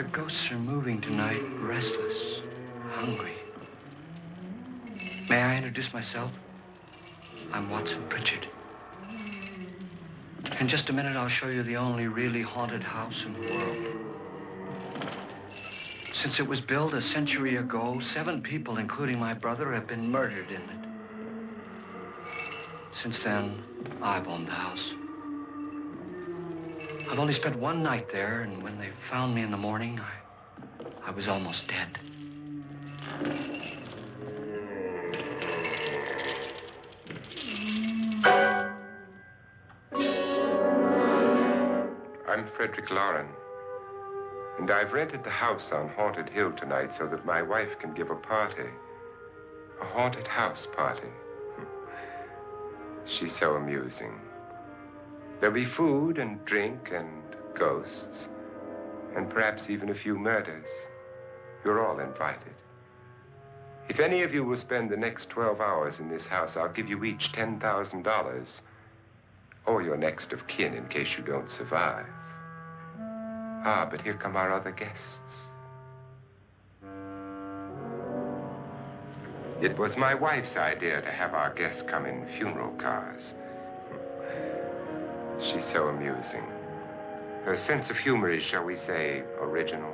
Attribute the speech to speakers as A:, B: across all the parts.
A: The ghosts are moving tonight, restless, hungry. May I introduce myself? I'm Watson Pritchard. In just a minute, I'll show you the only really haunted house in the world. Since it was built a century ago, 7 people, including my brother, have been murdered in it. Since then, I've owned the house. I've only spent 1 night there, and when they found me in the morning, I was almost dead.
B: I'm Frederick Loren, and I've rented the house on Haunted Hill tonight so that my wife can give a party. A haunted house party. She's so amusing. There'll be food and drink and ghosts, and perhaps even a few murders. You're all invited. If any of you will spend the next 12 hours in this house, I'll give you each $10,000, or your next of kin in case you don't survive. Ah, but here come our other guests. It was my wife's idea to have our guests come in funeral cars. She's so amusing. Her sense of humor is, shall we say, original.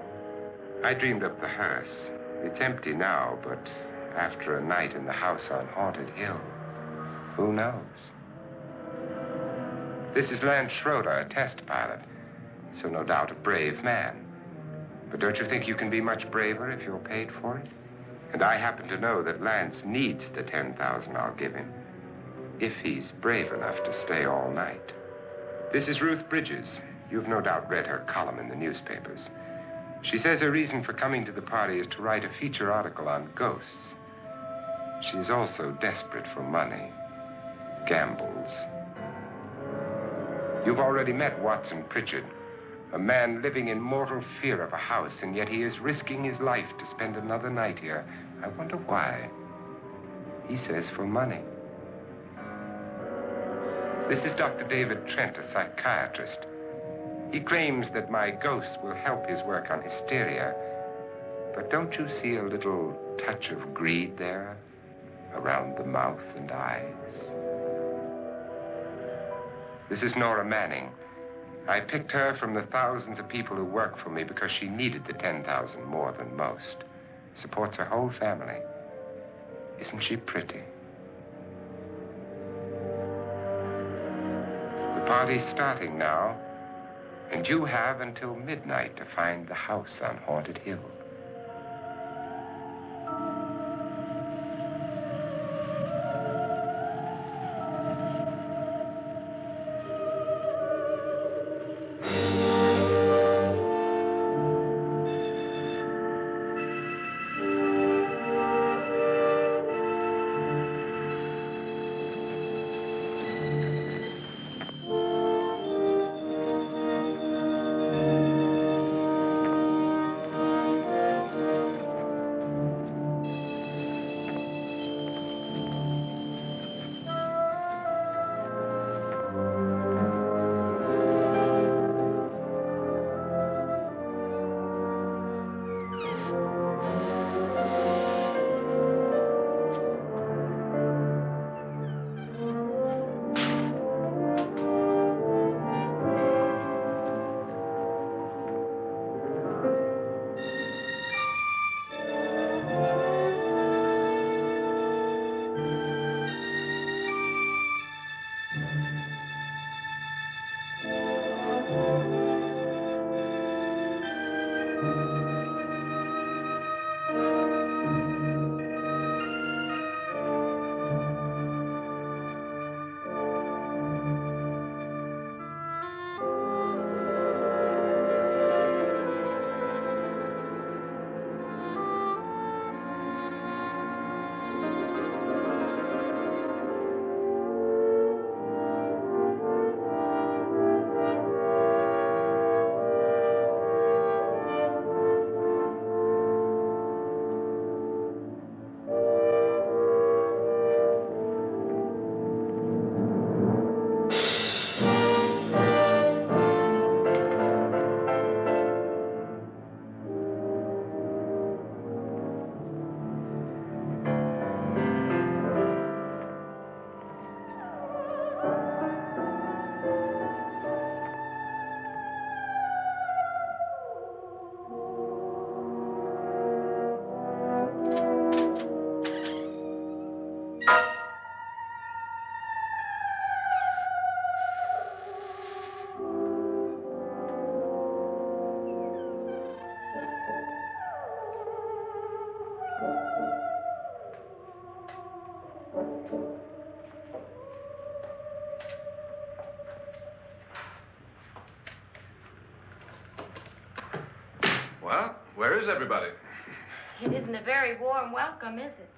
B: I dreamed up the hearse. It's empty now, but after a night in the house on Haunted Hill, who knows? This is Lance Schroeder, a test pilot, so no doubt a brave man. But don't you think you can be much braver if you're paid for it? And I happen to know that Lance needs the $10,000 I'll give him, if he's brave enough to stay all night. This is Ruth Bridges. You've no doubt read her column in the newspapers. She says her reason for coming to the party is to write a feature article on ghosts. She's also desperate for money, gambles. You've already met Watson Pritchard, a man living in mortal fear of a house, and yet he is risking his life to spend another night here. I wonder why. He says for money. This is Dr. David Trent, a psychiatrist. He claims that my ghost will help his work on hysteria. But don't you see a little touch of greed there, around the mouth and eyes? This is Nora Manning. I picked her from the thousands of people who work for me because she needed the $10,000 more than most. Supports her whole family. Isn't she pretty? The party's starting now, and you have until midnight to find the house on Haunted Hill.
C: Well, where is everybody?
D: It isn't a very warm welcome, is it?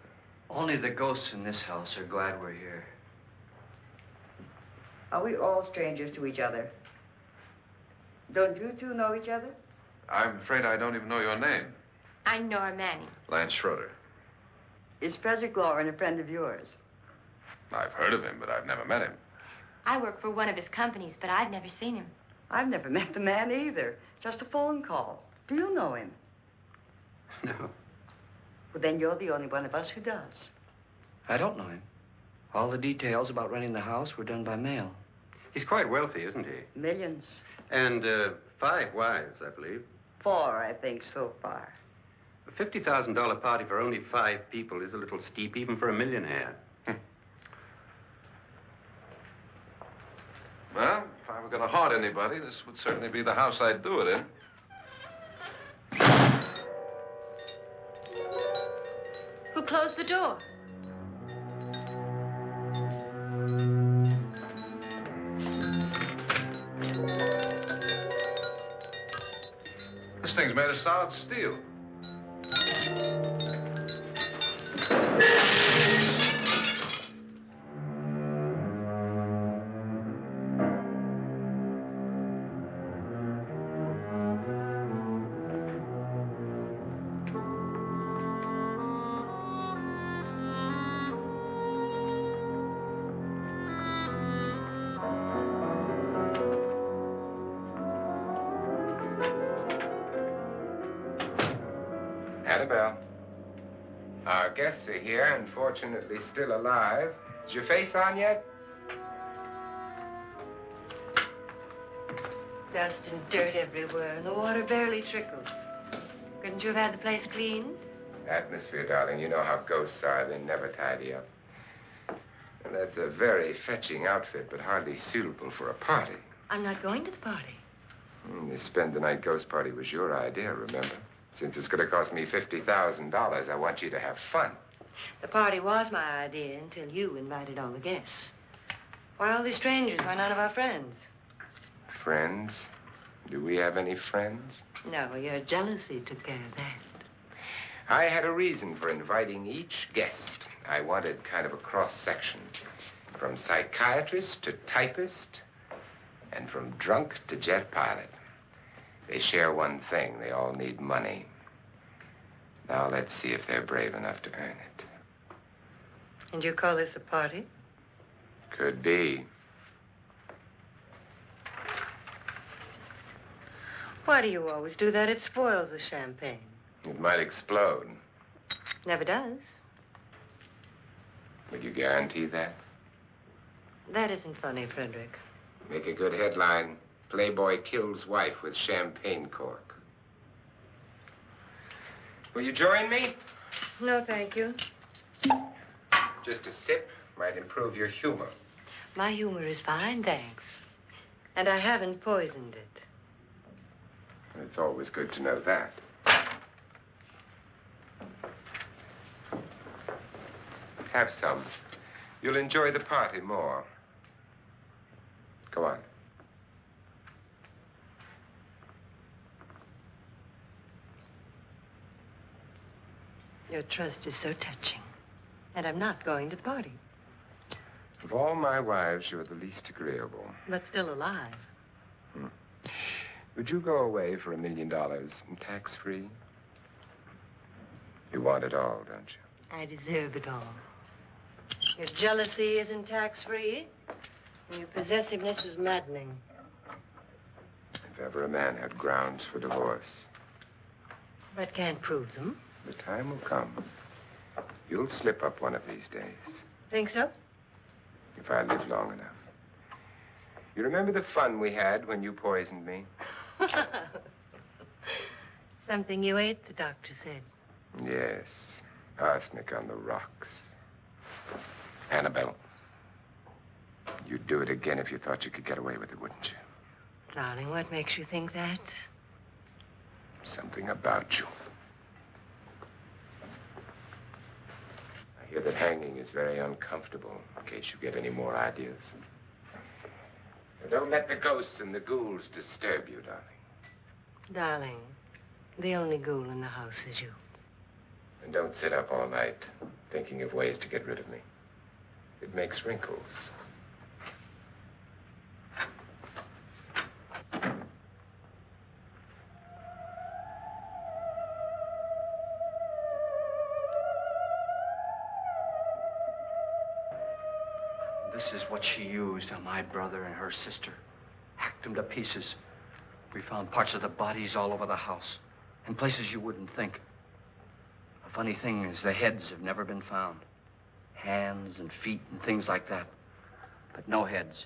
A: Only the ghosts in this house are glad we're here.
E: Are we all strangers to each other? Don't you two know each other?
C: I'm afraid I don't even know your name.
D: I'm Nora Manning.
C: Lance Schroeder.
E: Is Frederick Loren a friend of yours?
C: I've heard of him, but I've never met him.
D: I work for one of his companies, but I've never seen him.
E: I've never met the man either. Just a phone call. Do you know him?
A: No,
E: Well, then you're the only one of us who does.
A: I don't know him. All the details about renting the house were done by mail.
F: He's quite wealthy, isn't he?
E: Millions.
F: And 5 wives, I believe.
E: 4, I think, so far.
F: A $50,000 party for only 5 people is a little steep, even for a millionaire.
C: Well, if I were going to haunt anybody, this would certainly be the house I'd do it in.
D: Who closed the door?
C: This thing's made of solid steel.
B: Annabelle. Our guests are here, unfortunately still alive. Is your face on yet?
E: Dust and dirt everywhere, and the water barely trickles. Couldn't you have had the place cleaned?
B: Atmosphere, darling. You know how ghosts are. They never tidy up. And that's a very fetching outfit, but hardly suitable for a party.
E: I'm not going to the party.
B: The spend-the-night ghost party was your idea, remember? Since it's going to cost me $50,000, I want you to have fun.
E: The party was my idea until you invited all the guests. Why all these strangers? Why none of our friends?
B: Friends? Do we have any friends?
E: No, your jealousy took care of that.
B: I had a reason for inviting each guest. I wanted kind of a cross-section. From psychiatrist to typist, and from drunk to jet pilot. They share one thing. They all need money. Now let's see if they're brave enough to earn it.
E: And you call this a party?
B: Could be.
E: Why do you always do that? It spoils the champagne.
B: It might explode.
E: Never does.
B: Would you guarantee that?
E: That isn't funny, Frederick.
B: Make a good headline. Playboy kills wife with champagne cork. Will you join me?
E: No, thank you.
B: Just a sip might improve your humor.
E: My humor is fine, thanks. And I haven't poisoned it.
B: It's always good to know that. Have some. You'll enjoy the party more. Go on.
E: Your trust is so touching. And I'm not going to the party.
B: Of all my wives, you're the least agreeable.
E: But still alive.
B: Would you go away for $1 million tax-free? You want it all, don't you?
E: I deserve it all. Your jealousy isn't tax-free. And your possessiveness is maddening.
B: If ever a man had grounds for divorce.
E: But can't prove them.
B: The time will come. You'll slip up one of these days.
E: Think so?
B: If I live long enough. You remember the fun we had when you poisoned me?
E: Something you ate, the doctor said.
B: Yes. Arsenic on the rocks. Annabelle, you'd do it again if you thought you could get away with it, wouldn't you?
E: Darling, what makes you think that?
B: Something about you. I hear that hanging is very uncomfortable, in case you get any more ideas. Now, don't let the ghosts and the ghouls disturb you, darling.
E: Darling, The only ghoul in the house is you.
B: And don't sit up all night thinking of ways to get rid of me. It makes wrinkles.
A: This is what she used on my brother and her sister. Hacked them to pieces. We found parts of the bodies all over the house, in places you wouldn't think. The funny thing is the heads have never been found. Hands and feet and things like that. But no heads.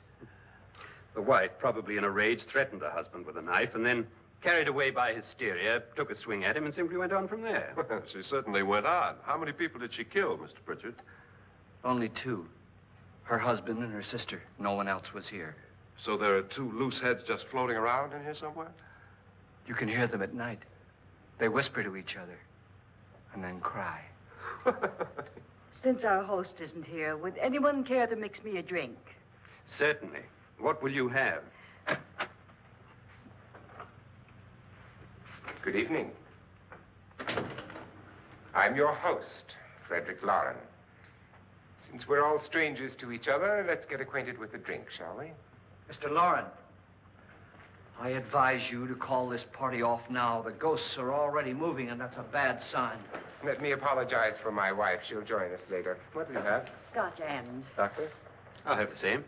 F: The wife, probably in a rage, threatened her husband with a knife and then, carried away by hysteria, took a swing at him and simply went on from there.
C: She certainly went on. How many people did she kill, Mr. Pritchard?
A: Only two. Her husband and her sister. No one else was here.
C: So there are two loose heads just floating around in here somewhere?
A: You can hear them at night. They whisper to each other and then cry.
G: Since our host isn't here, would anyone care to mix me a drink?
F: Certainly. What will you have?
B: Good evening. I'm your host, Frederick Loren. Since we're all strangers to each other, let's get acquainted with a drink, shall we?
A: Mr. Loren, I advise you to call this party off now. The ghosts are already moving, and that's a bad sign.
B: Let me apologize for my wife. She'll join us later. What do you have?
G: Scotch and.
B: Doctor?
F: I'll have the same.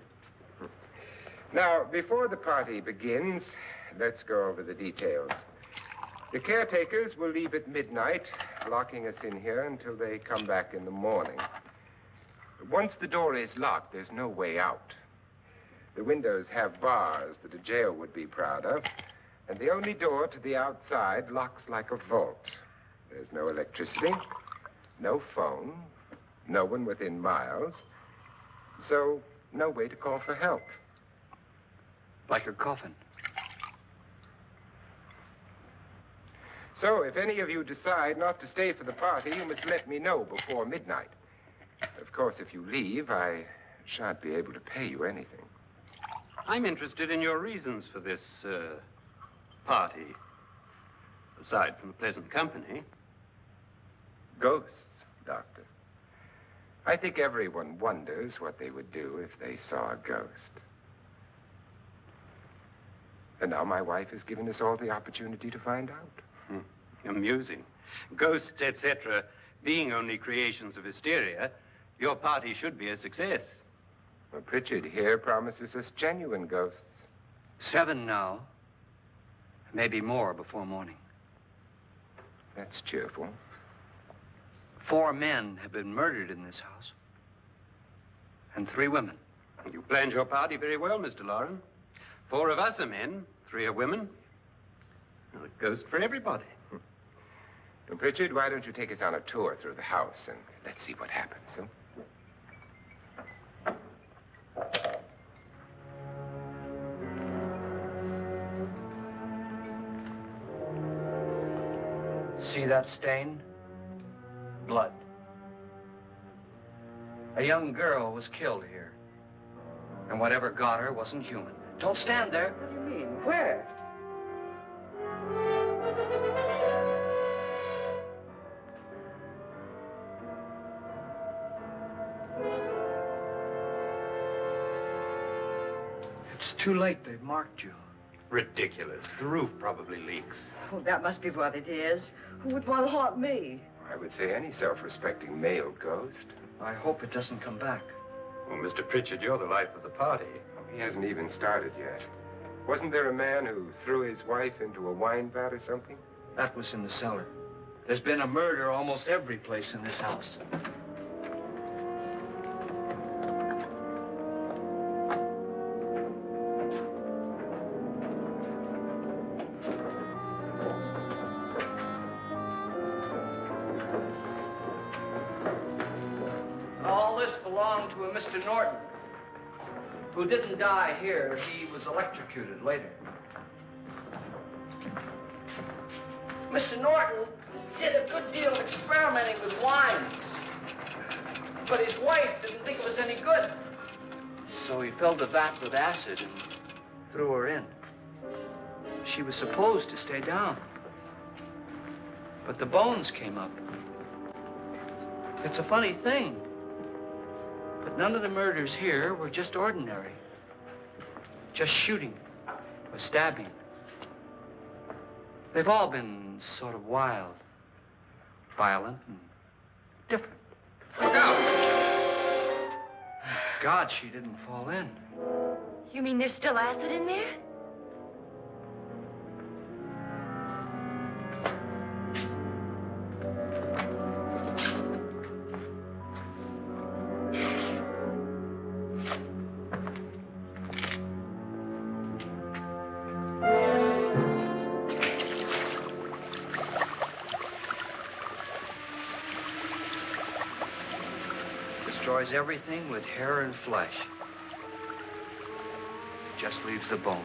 B: Now, before the party begins, let's go over the details. The caretakers will leave at midnight, locking us in here until they come back in the morning. Once the door is locked, there's no way out. The windows have bars that a jail would be proud of, and the only door to the outside locks like a vault. There's no electricity, no phone, no one within miles, so no way to call for help.
A: Like a coffin.
B: So if any of you decide not to stay for the party, you must let me know before midnight. Of course, if you leave, I shan't be able to pay you anything.
F: I'm interested in your reasons for this, party. Aside from the pleasant company.
B: Ghosts, Doctor. I think everyone wonders what they would do if they saw a ghost. And now my wife has given us all the opportunity to find out.
F: Amusing. Ghosts, etc., being only creations of hysteria, your party should be a success.
B: Well, Pritchard here promises us genuine ghosts.
A: 7 now. Maybe more before morning.
B: That's cheerful.
A: 4 men have been murdered in this house. And 3 women.
F: You planned your party very well, Mr. Loren. 4 of us are men, 3 are women. Well, a ghost for everybody.
B: Well, Pritchard, why don't you take us on a tour through the house and let's see what happens, huh?
A: See that stain? Blood. A young girl was killed here. And whatever got her wasn't human. Don't stand there.
G: What do you mean? Where?
A: It's too late. They've marked you.
F: Ridiculous. The roof probably leaks.
G: Oh, that must be what it is. Who would want to haunt me?
B: I would say any self-respecting male ghost.
A: I hope it doesn't come back.
F: Well, Mr. Pritchard, you're the life of the party.
B: He hasn't even started yet. Wasn't there a man who threw his wife into a wine vat or something?
A: That was in the cellar. There's been a murder almost every place in this house. All this belonged to a Mr. Norton, who didn't die here. He was electrocuted later. Mr. Norton did a good deal of experimenting with wines, but his wife didn't think it was any good. So he filled the vat with acid and threw her in. She was supposed to stay down. But the bones came up. It's a funny thing. But none of the murders here were just ordinary. Just shooting or stabbing. They've all been sort of wild, violent, and different.
C: Look out!
A: God, she didn't fall in.
D: You mean there's still acid in there?
A: Destroys everything with hair and flesh. Just leaves the bones.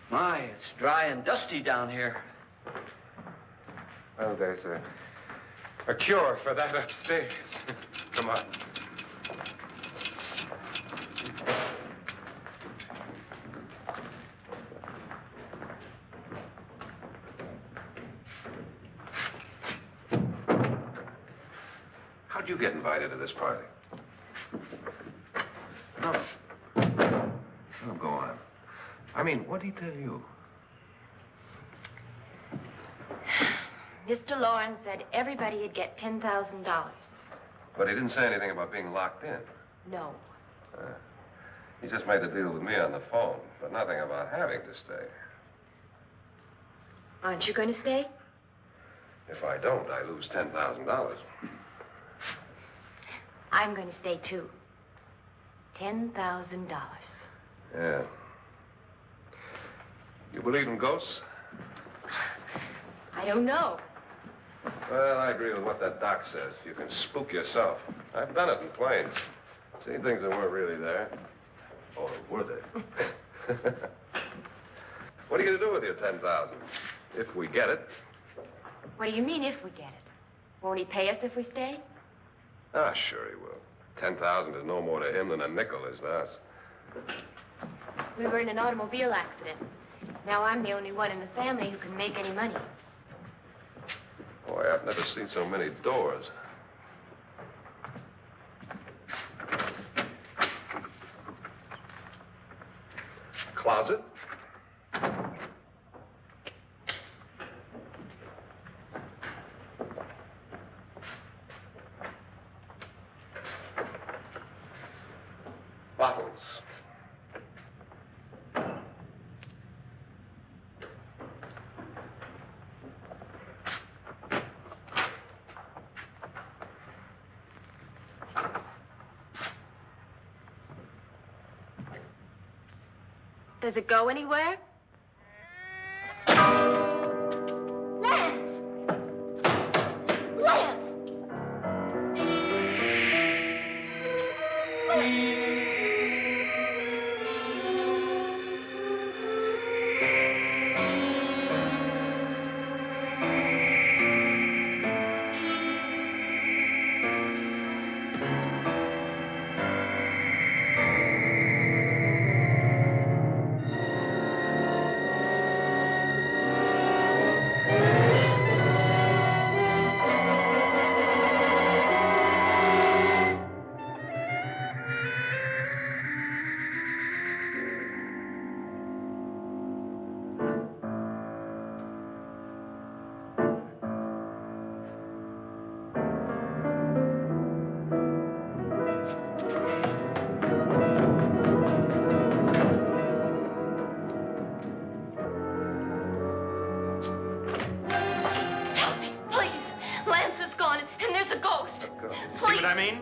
A: My, it's dry and dusty down here.
B: Well, there's a cure for that upstairs. Come on.
C: How'd you get invited to this party?
B: Oh.
C: Oh, go on. I mean, what'd he tell you?
D: Mr. Loren said everybody'd get $10,000.
C: But he didn't say anything about being locked in.
D: No.
C: He just made the deal with me on the phone, but nothing about having to stay.
D: Aren't you going to stay?
C: If I don't, I lose $10,000.
D: I'm going to stay, too. $10,000.
C: Yeah. You believe in ghosts?
D: I don't know.
C: Well, I agree with what that doc says. You can spook yourself. I've done it in planes. Seen things that weren't really there. Or were they? What are you going to do with your $10,000? If we get it.
D: What do you mean, if we get it? Won't he pay us if we stay?
C: Ah, sure he will. 10,000 is no more to him than a nickel is to us.
D: We were in an automobile accident. Now I'm the only one in the family who can make any money.
C: Boy, I've never seen so many doors. Closet? Bottles.
D: Does it go anywhere? Lance! Lance!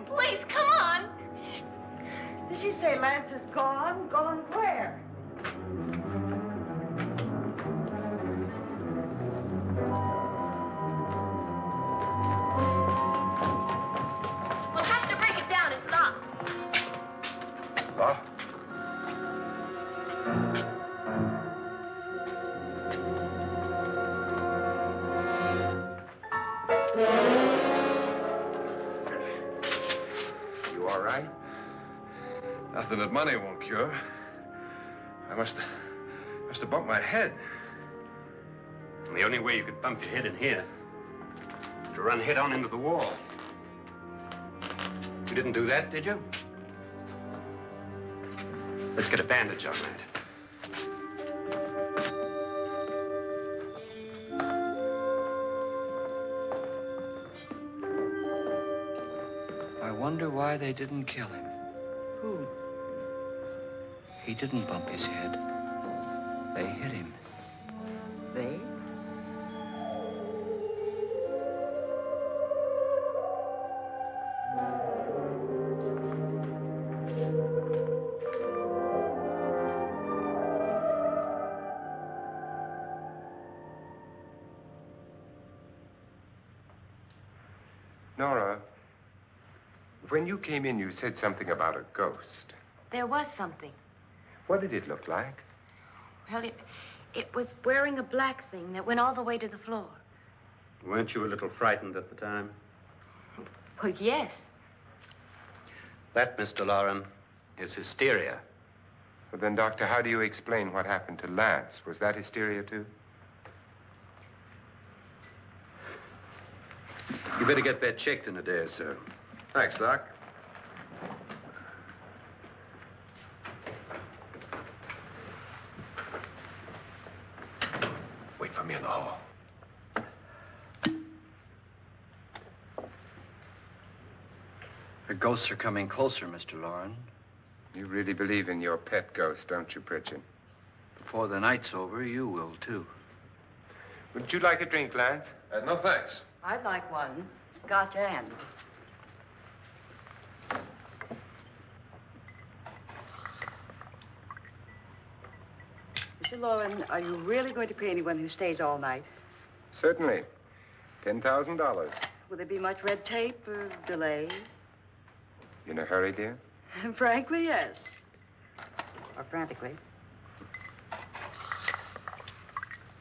E: Please, come on. Did she say Lance is gone? Gone where?
D: We'll have to break it down. It's locked.
C: Locked?
B: right?
C: Nothing that money won't cure. I must have bumped my head.
F: And the only way you could bump your head in here is to run head on into the wall. You didn't do that, did you? Let's get a bandage on that.
A: I wonder why they didn't kill him.
G: Who?
A: He didn't bump his head. They hit him.
G: They?
B: Nora, when you came in, you said something about a ghost.
D: There was something.
B: What did it look like?
D: Well, it was wearing a black thing that went all the way to the floor.
F: Weren't you a little frightened at the time?
D: Well, yes.
F: That, Mr. Loren, is hysteria.
B: Well, then, Doctor, how do you explain what happened to Lance? Was that hysteria, too?
F: You better get that checked in a day or so.
C: Thanks, Doc. Wait for me in the hall.
A: The ghosts are coming closer, Mr. Loren.
B: You really believe in your pet ghost, don't you, Pritchard?
A: Before the night's over, you will, too.
B: Would you like a drink, Lance?
C: No, thanks.
G: I'd like one. Scotch and. Mr. Loren, are you really going to pay anyone who stays all night?
B: Certainly. $10,000.
G: Will there be much red tape or delay?
B: You in a hurry, dear?
G: Frankly, yes. Or frantically.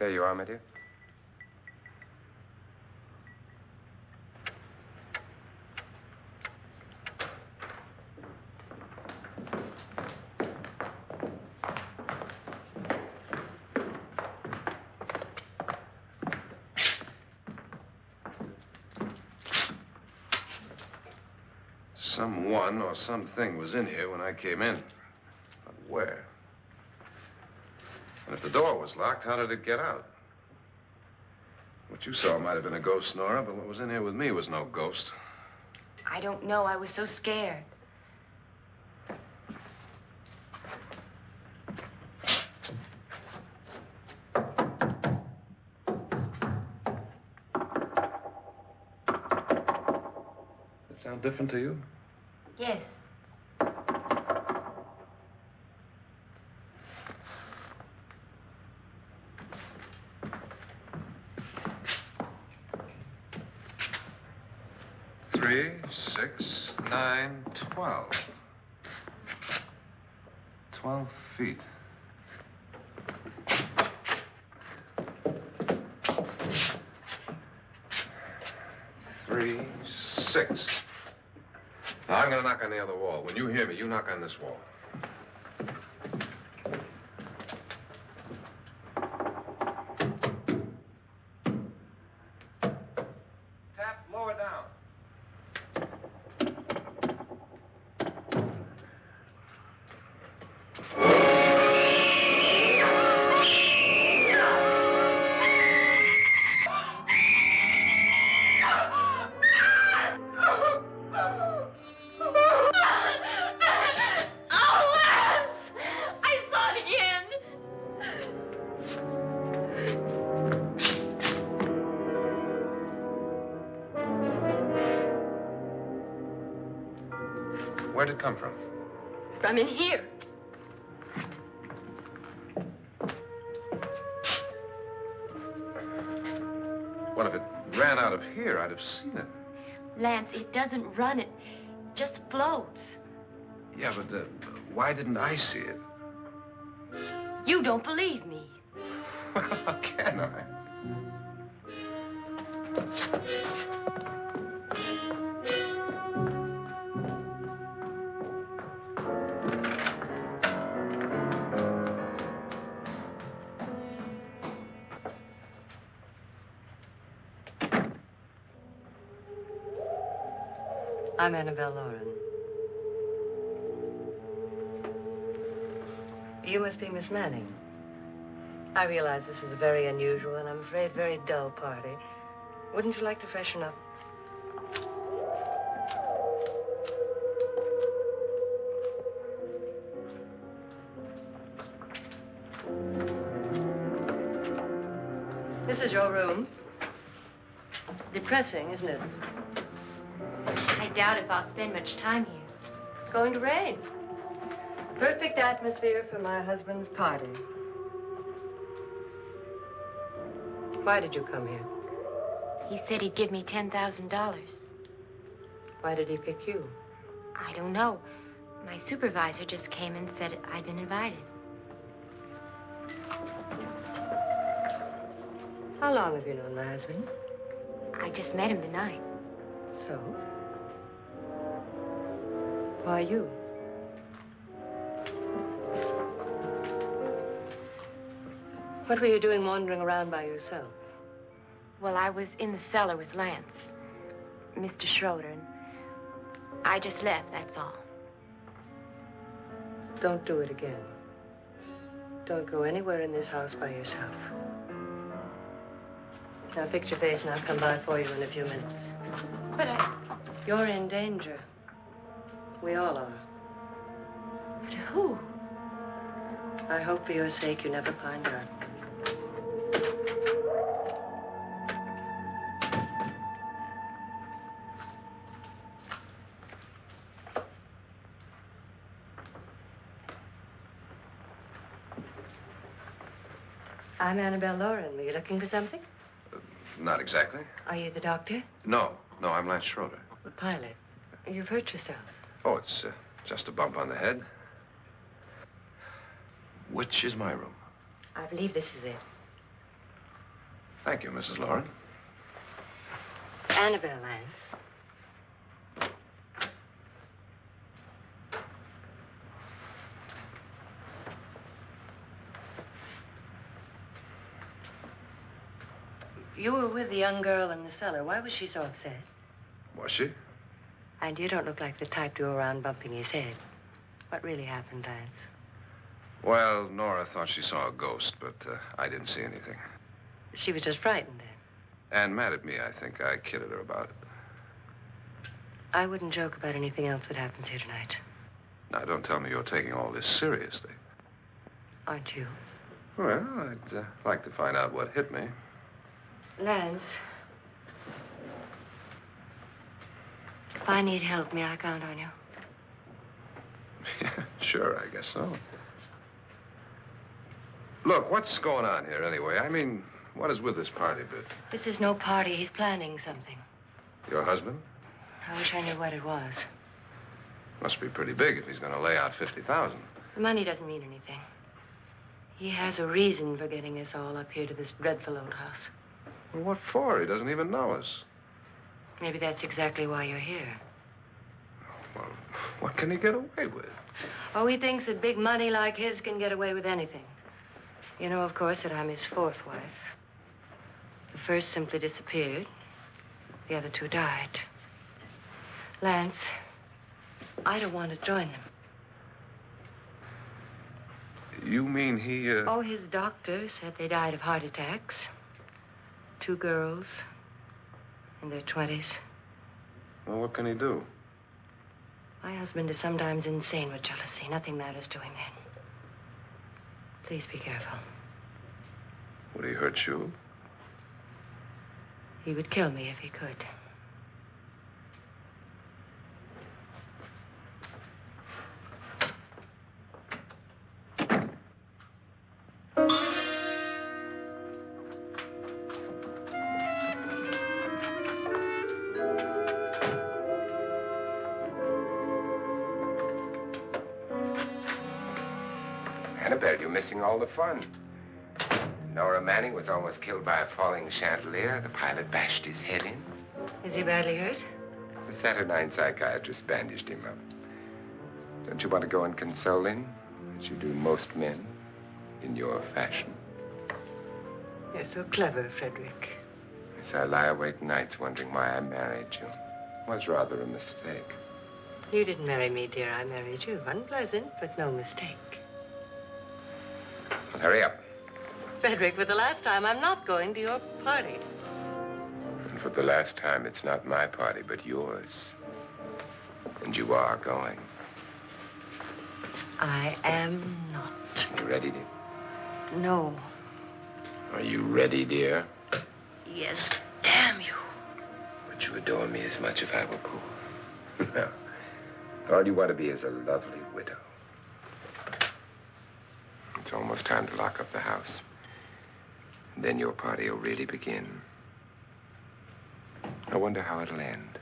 B: There you are, my dear.
C: Someone or something was in here when I came in. But where? And if the door was locked, how did it get out? What you saw might have been a ghost, Nora, but what was in here with me was no ghost.
D: I don't know. I was so scared.
C: Does it sound different to you?
D: Yes.
C: Three, 6, 9, 12. 12 feet. Three, 6. Now, I'm going to knock on the other wall. When you hear me, you knock on this wall. Tap lower down. Where'd it come from?
D: From in here.
C: Well, if it ran out of here, I'd have seen it.
D: Lance, it doesn't run. It just floats.
C: Yeah, but why didn't I see it?
D: You don't believe me.
C: Well, how can I?
E: I'm Annabelle Loren. You must be Miss Manning. I realize this is a very unusual and I'm afraid very dull party. Wouldn't you like to freshen up? This is your room. Depressing, isn't it?
D: I doubt if I'll spend much time here.
E: It's going to rain. Perfect atmosphere for my husband's party. Why did you come here?
D: He said he'd give me $10,000.
E: Why did he pick you?
D: I don't know. My supervisor just came and said I'd been invited.
E: How long have you known my husband?
D: I just met him tonight.
E: So? Why you? What were you doing wandering around by yourself?
D: Well, I was in the cellar with Lance, Mr. Schroeder, and I just left, that's all.
E: Don't do it again. Don't go anywhere in this house by yourself. Now fix your face and I'll come by for you in a few minutes.
D: But
E: You're in danger. We all are.
D: but who?
E: I hope for your sake you never find out. I'm Annabelle Loren. Were you looking for something?
C: Not exactly.
E: Are you the doctor?
C: No, I'm Lance Schroeder.
E: The pilot. You've hurt yourself.
C: Oh, it's just a bump on the head. Which is my room?
E: I believe this is it.
C: Thank you, Mrs. Loren.
E: Annabelle, Lance. You were with the young girl in the cellar. Why was she so upset?
C: Was she?
E: And you don't look like the type to go around bumping his head. What really happened, Lance?
C: Well, Nora thought she saw a ghost, but I didn't see anything.
E: She was just frightened then.
C: And mad at me, I think. I kidded her about it.
E: I wouldn't joke about anything else that happens here tonight.
C: Now, don't tell me you're taking all this seriously.
E: Aren't you?
C: Well, I'd like to find out what hit me.
E: Lance. If I need help, may I count on you?
C: Yeah, sure, I guess so. Look, what's going on here anyway? I mean, what is with this party bit?
E: This is no party. He's planning something.
C: Your husband?
E: I wish I knew what it was.
C: Must be pretty big if he's going to lay out 50,000.
E: The money doesn't mean anything. He has a reason for getting us all up here to this dreadful old house.
C: Well, what for? He doesn't even know us.
E: Maybe that's exactly why you're here.
C: Well, what can he get away with?
E: Oh, he thinks that big money like his can get away with anything. You know, of course, that I'm his fourth wife. The first simply disappeared. The other two died. Lance, I don't want to join them.
C: You mean he,
E: Oh, his doctor said they died of heart attacks. 2 girls in their 20s.
C: Well, what can he do?
E: My husband is sometimes insane with jealousy. Nothing matters to him then. Please be careful.
C: Would he hurt you?
E: He would kill me if he could.
B: Annabelle, you're missing all the fun. Nora Manning was almost killed by a falling chandelier. The pilot bashed his head in.
E: Is he badly hurt?
B: The Saturnine psychiatrist bandaged him up. Don't you want to go and console him, as you do most men, in your fashion?
E: You're so clever, Frederick.
B: Yes, I lie awake nights wondering why I married you. Was rather a mistake.
E: You didn't marry me, dear. I married you. Unpleasant, but no mistake.
B: Hurry up.
E: Frederick, for the last time, I'm not going to your party.
B: And for the last time, it's not my party, but yours. And you are going.
E: I am not.
B: You ready, dear?
E: No.
B: Are you ready, dear?
E: Yes, damn you.
B: Would you adore me as much if I were poor? No. All you want to be is a lovely widow. It's almost time to lock up the house. And then your party will really begin. I wonder how it'll end.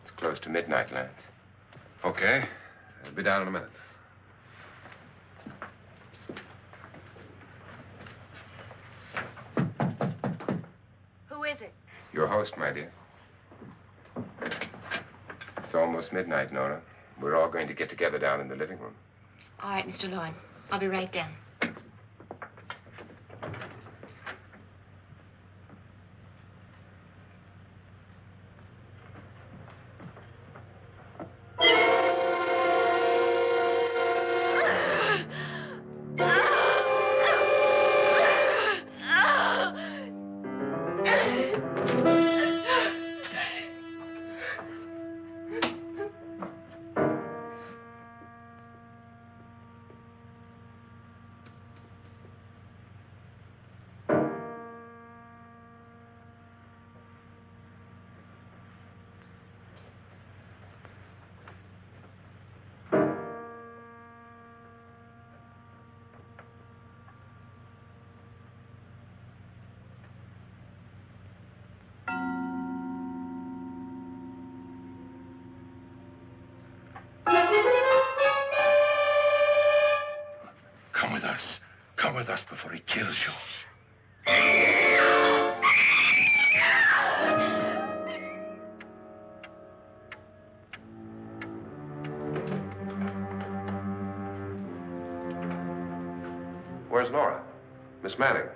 B: It's close to midnight, Lance.
C: Okay. I'll be down in a minute.
D: Who is it?
B: Your host, my dear. It's almost midnight, Nora. We're all going to get together down in the living room.
D: All right, Mr. Loren. I'll be right down.
H: Come with us. Come with us before he kills you.
C: Where's Nora? Miss Manning.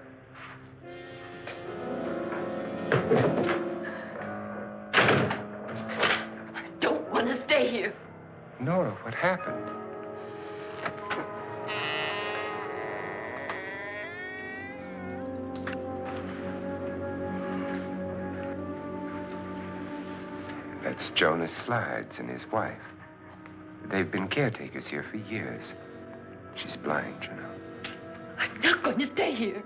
D: I don't want to stay here.
B: Nora, what happened? That's Jonas Slides and his wife. They've been caretakers here for years. She's blind, you know.
D: I'm not going to stay here.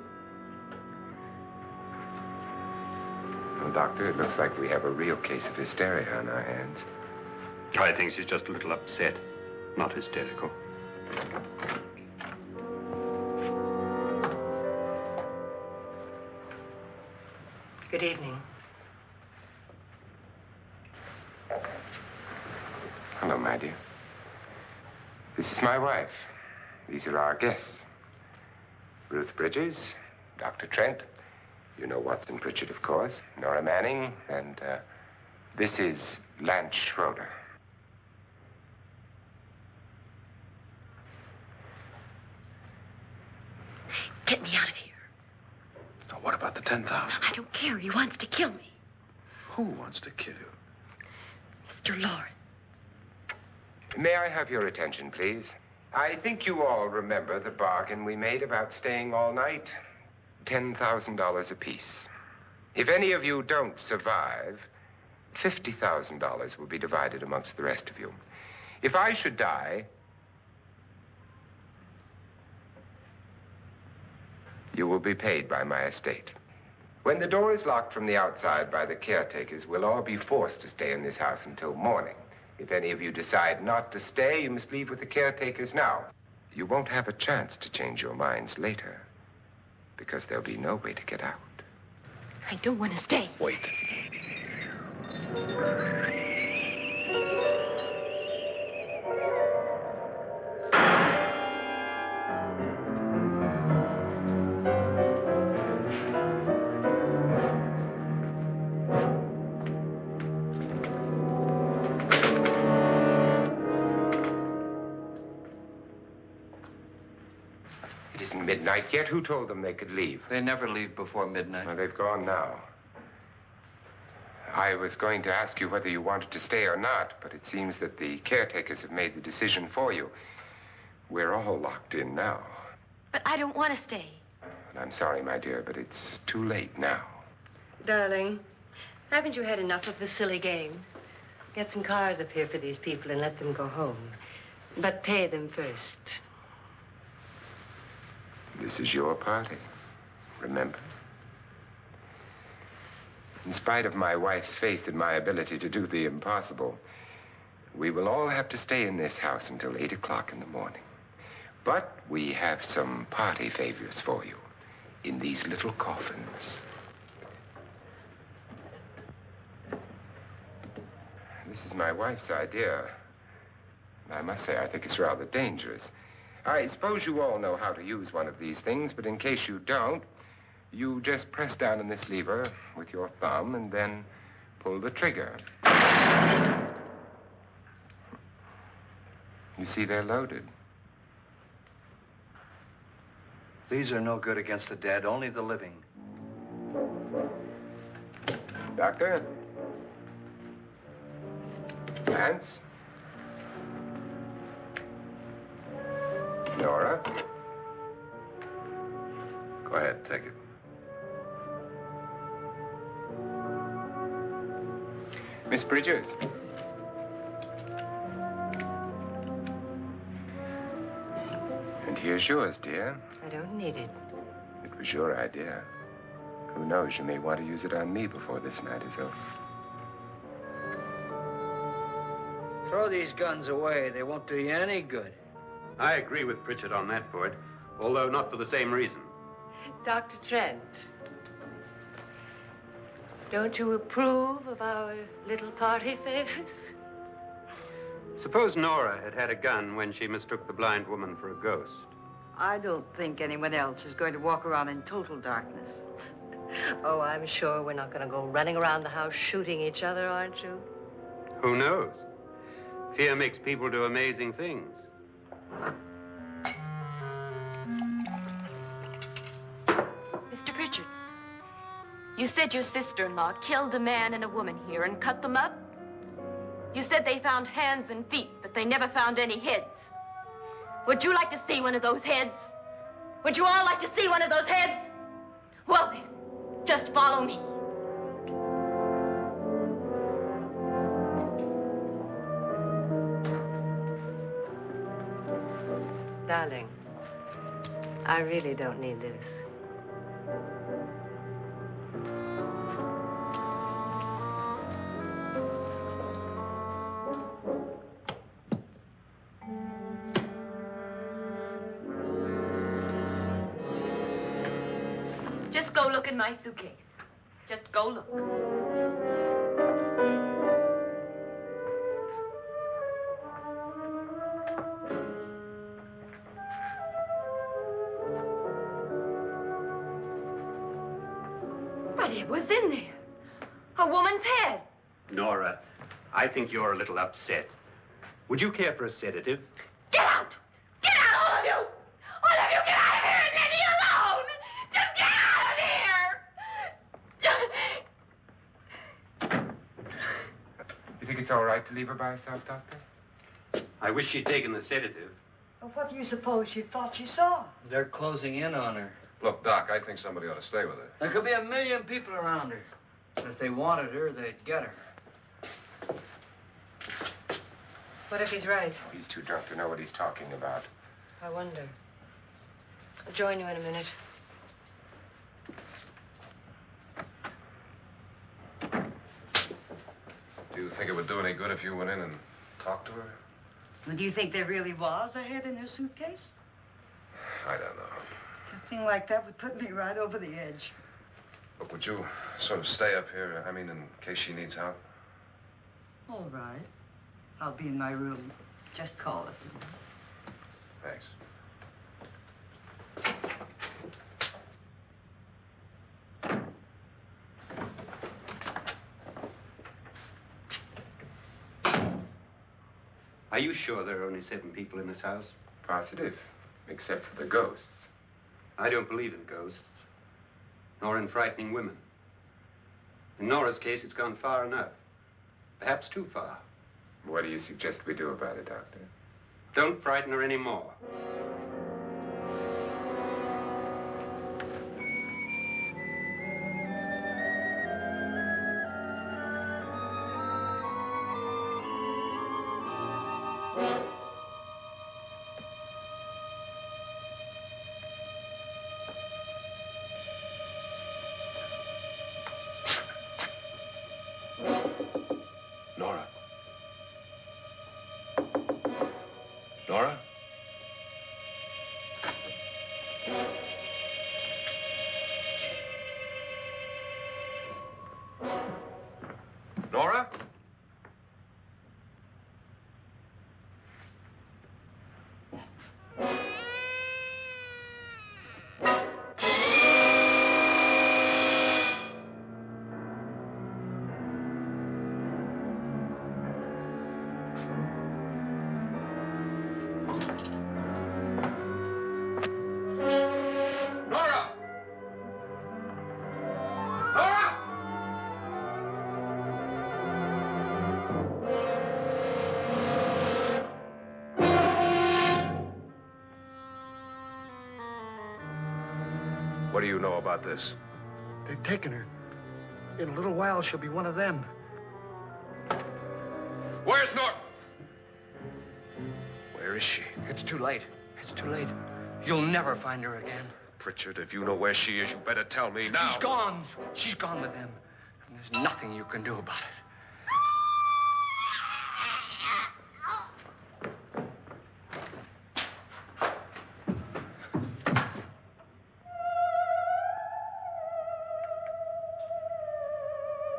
B: Well, Doctor, it looks like we have a real case of hysteria on our hands.
F: I think she's just a little upset, not hysterical.
E: Good evening.
B: Hello, my dear. This is my wife. These are our guests. Ruth Bridges, Dr. Trent. You know Watson Pritchard, of course. Nora Manning, and this is Lance Schroeder.
D: Get me out of here.
H: Now, what about the 10,000?
D: I don't care. He wants to kill me.
H: Who wants to kill you?
D: Mr. Loren.
B: May I have your attention, please? I think you all remember the bargain we made about staying all night. $10,000 apiece. If any of you don't survive, $50,000 will be divided amongst the rest of you. If I should die, you will be paid by my estate. When the door is locked from the outside by the caretakers, we'll all be forced to stay in this house until morning. If any of you decide not to stay, you must leave with the caretakers now. You won't have a chance to change your minds later, because there'll be no way to get out.
D: I don't want to stay.
H: Wait.
B: midnight yet? Who told them they could leave?
A: They never leave before midnight.
B: Well, they've gone now. I was going to ask you whether you wanted to stay or not, but it seems that the caretakers have made the decision for you. We're all locked in now.
D: But I don't want to stay.
B: And I'm sorry, my dear, but it's too late now.
E: Darling, haven't you had enough of the silly game? Get some cars up here for these people and let them go home. But pay them first.
B: This is your party, remember? In spite of my wife's faith in my ability to do the impossible, we will all have to stay in this house until 8 o'clock in the morning. But we have some party favors for you in these little coffins. This is my wife's idea. I must say, I think it's rather dangerous. I suppose you all know how to use one of these things, but in case you don't, you just press down on this lever with your thumb and then pull the trigger. You see, they're loaded.
A: These are no good against the dead, only the living.
B: Doctor? Lance? Nora?
C: Go ahead, take it.
B: Miss Bridges? And here's yours, dear.
E: I don't need it.
B: It was your idea. Who knows, you may want to use it on me before this night is over.
A: Throw these guns away. They won't do you any good.
F: I agree with Pritchard on that point, although not for the same reason.
E: Dr. Trent, don't you approve of our little party favors?
F: Suppose Nora had had a gun when she mistook the blind woman for a ghost.
G: I don't think anyone else is going to walk around in total darkness.
E: Oh, I'm sure we're not going to go running around the house shooting each other, aren't you?
F: Who knows? Fear makes people do amazing things.
D: Mr. Pritchard, you said your sister-in-law killed a man and a woman here and cut them up? You said they found hands and feet, but they never found any heads. Would you like to see one of those heads? Would you all like to see one of those heads? Well, then, just follow me.
E: Darling, I really don't need this.
D: Just go look in my suitcase. Just go look. But it was in there. A woman's head.
F: Nora, I think you're a little upset. Would you care for a sedative?
D: Get out! Get out, all of you! All of you, get out of here and leave me alone! Just get out of here!
B: You think it's all right to leave her by herself, Doctor?
F: I wish she'd taken the sedative.
G: Well, what do you suppose she thought she saw?
A: They're closing in on her.
C: Look, Doc, I think somebody ought to stay with her.
A: There could be 1 million people around her. But if they wanted her, they'd get her.
E: What if he's right?
B: He's too drunk to know what he's talking about.
E: I wonder. I'll join you in a minute.
C: Do you think it would do any good if you went in and talked to her?
G: Well, do you think there really was a head in her suitcase?
C: I don't know.
G: A thing like that would put me right over the edge.
C: Look, would you sort of stay up here, I mean, in case she needs help?
G: All right. I'll be in my room. Just call it.
C: Thanks.
F: Are you sure there are only 7 people in this house?
B: Positive, except for the ghosts.
F: I don't believe in ghosts, nor in frightening women. In Nora's case, it's gone far enough. Perhaps too far.
B: What do you suggest we do about it, Doctor?
F: Don't frighten her anymore.
C: Nora? Nora? Nora? Nora! Nora! What do you know about this?
A: They've taken her. In a little while, she'll be one of them.
C: Where's Nora? Where is she?
A: It's too late. It's too late. You'll never find her again.
C: Pritchard, if you know where she is, you better tell me now.
A: She's gone. She's gone with them. And there's nothing you can do about it.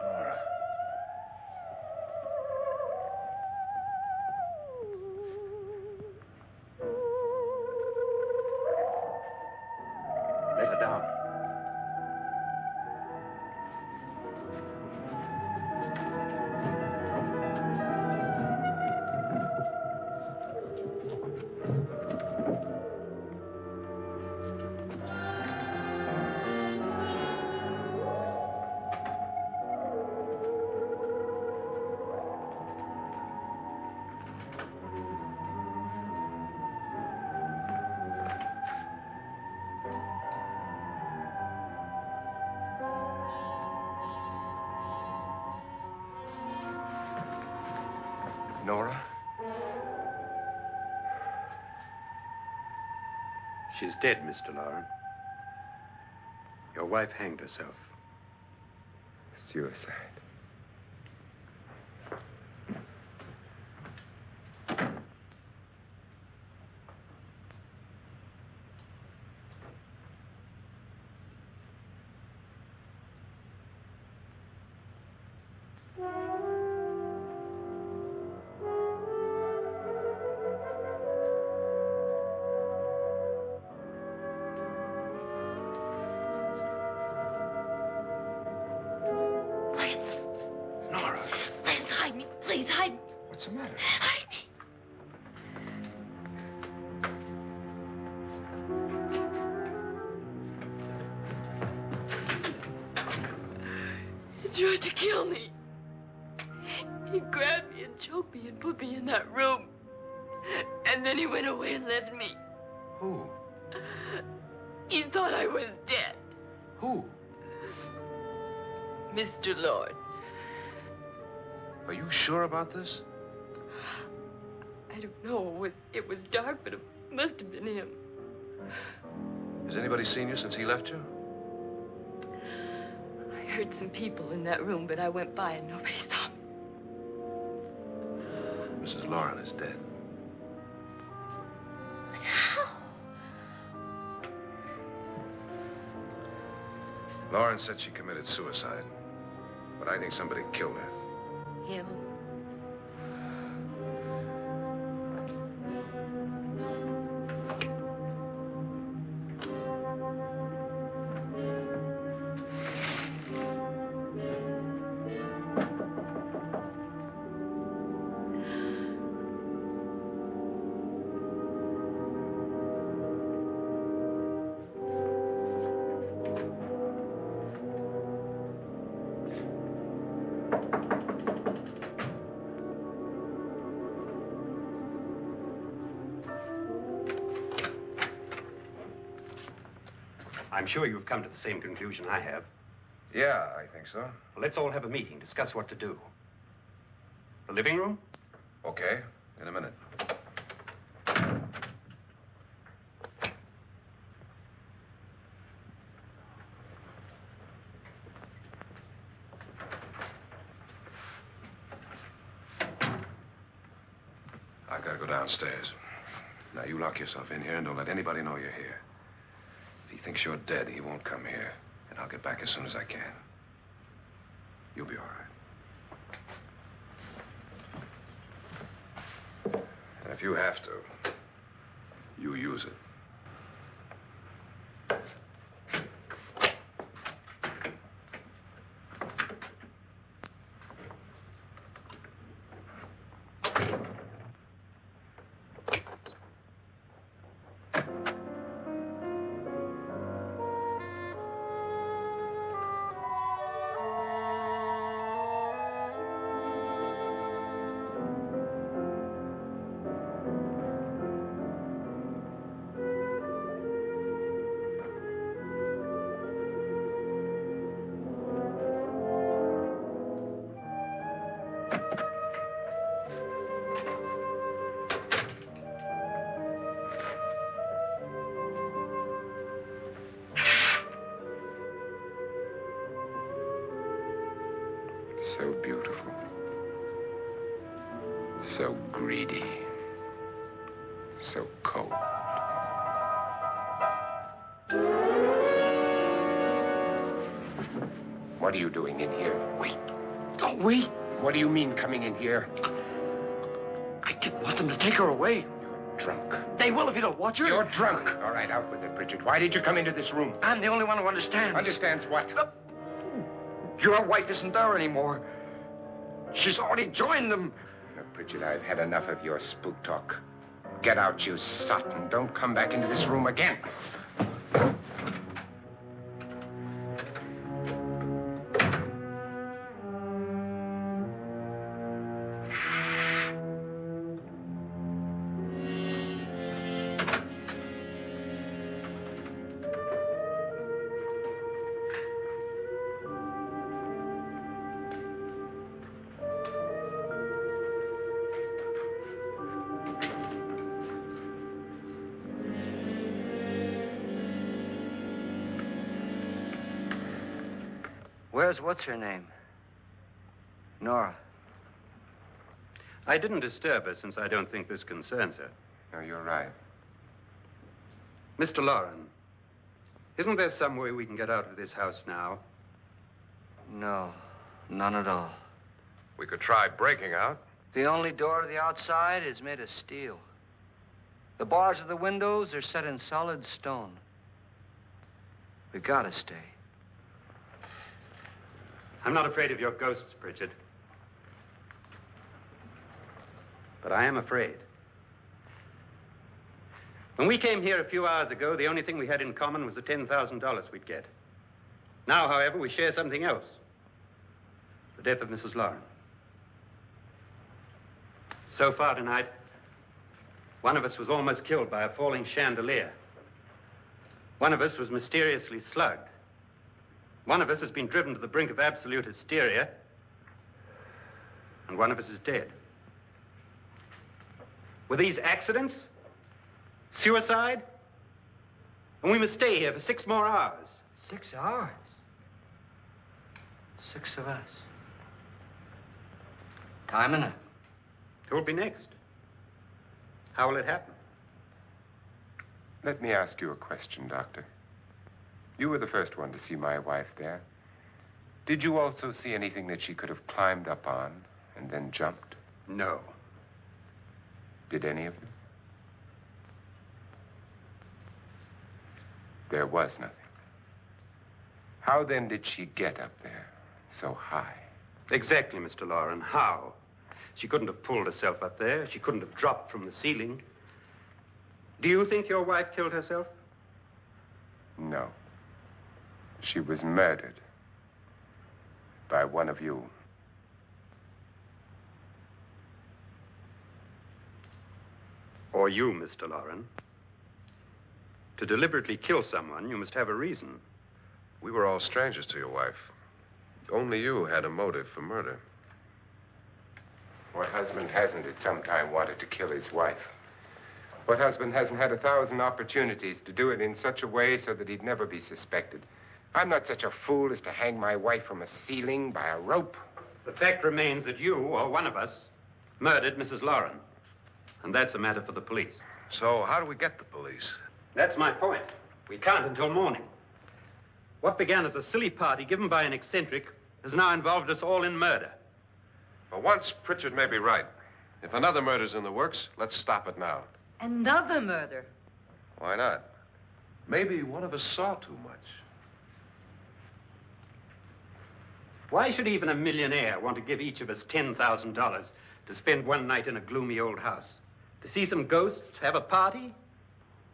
C: Nora.
F: Let her down.
C: Nora?
F: She's dead, Mr. Loren. Your wife hanged herself.
B: Suicide.
C: Nora,
D: Please hide me. Please hide me.
B: What's the matter?
D: Hide me. He tried to kill me. He grabbed me and choked me and put me in that room. And then he went away and left me.
C: who?
D: He thought I was dead.
C: Who?
D: Mr. Lord.
C: Are you sure about this?
D: I don't know. It was dark, but it must have been him.
C: Has anybody seen you since he left you?
D: I heard some people in that room, but I went by and nobody saw me.
C: Mrs. Loren is dead.
D: But how?
C: Loren said she committed suicide, but I think somebody killed her.
D: Him?
F: I'm sure you've come to the same conclusion I have.
C: Yeah, I think so.
F: Well, let's all have a meeting, discuss what to do. The living room?
C: Okay, in a minute. I gotta go downstairs. Now, you lock yourself in here and don't let anybody know you're here. If he thinks you're dead, he won't come here. And I'll get back as soon as I can. You'll be all right. And if you have to, you use it. So beautiful. So greedy. So cold. What are you doing in here?
A: Wait. Don't wait.
B: What do you mean coming in here?
A: I didn't want them to take her away.
B: You're drunk.
A: They will if you don't watch her.
B: You're drunk. All right, out with it, Bridget. Why did you come into this room?
A: I'm the only one who understands.
B: Understands what?
A: Your wife isn't there anymore. She's already joined them.
B: Look, Bridget, I've had enough of your spook talk. Get out, you sot, and don't come back into this room again.
A: Where's what's-her-name? Nora.
F: I didn't disturb her since I don't think this concerns her.
B: No, you're right.
F: Mr. Loren, isn't there some way we can get out of this house now?
A: No, none at all.
C: We could try breaking out.
A: The only door to the outside is made of steel. The bars of the windows are set in solid stone. We gotta stay.
F: I'm not afraid of your ghosts, Bridget. But I am afraid. When we came here a few hours ago, the only thing we had in common was the $10,000 we'd get. Now, however, we share something else. The death of Mrs. Loren. So far tonight, one of us was almost killed by a falling chandelier. One of us was mysteriously slugged. One of us has been driven to the brink of absolute hysteria, and one of us is dead. Were these accidents? Suicide? And we must stay here for 6 more hours.
A: 6 hours? 6 of us. Time enough.
F: Who'll be next? How will it happen?
B: Let me ask you a question, Doctor. You were the first one to see my wife there. Did you also see anything that she could have climbed up on and then jumped?
F: No.
B: Did any of you? There was nothing. How then did she get up there so high?
F: Exactly, Mr. Loren. How? She couldn't have pulled herself up there. She couldn't have dropped from the ceiling. Do you think your wife killed herself?
B: No. She was murdered by one of you.
F: Or you, Mr. Loren. To deliberately kill someone, you must have a reason.
C: We were all strangers to your wife. Only you had a motive for murder.
B: What husband hasn't at some time wanted to kill his wife? What husband hasn't had 1,000 opportunities to do it in such a way so that he'd never be suspected? I'm not such a fool as to hang my wife from a ceiling by a rope.
F: The fact remains that you, or one of us, murdered Mrs. Loren. And that's a matter for the police.
C: So how do we get the police?
F: That's my point. We can't until morning. What began as a silly party given by an eccentric has now involved us all in murder.
C: For once, Pritchard may be right. If another murder's in the works, let's stop it now.
G: Another murder.
C: Why not? Maybe one of us saw too much.
F: Why should even a millionaire want to give each of us $10,000 to spend one night in a gloomy old house? To see some ghosts, have a party?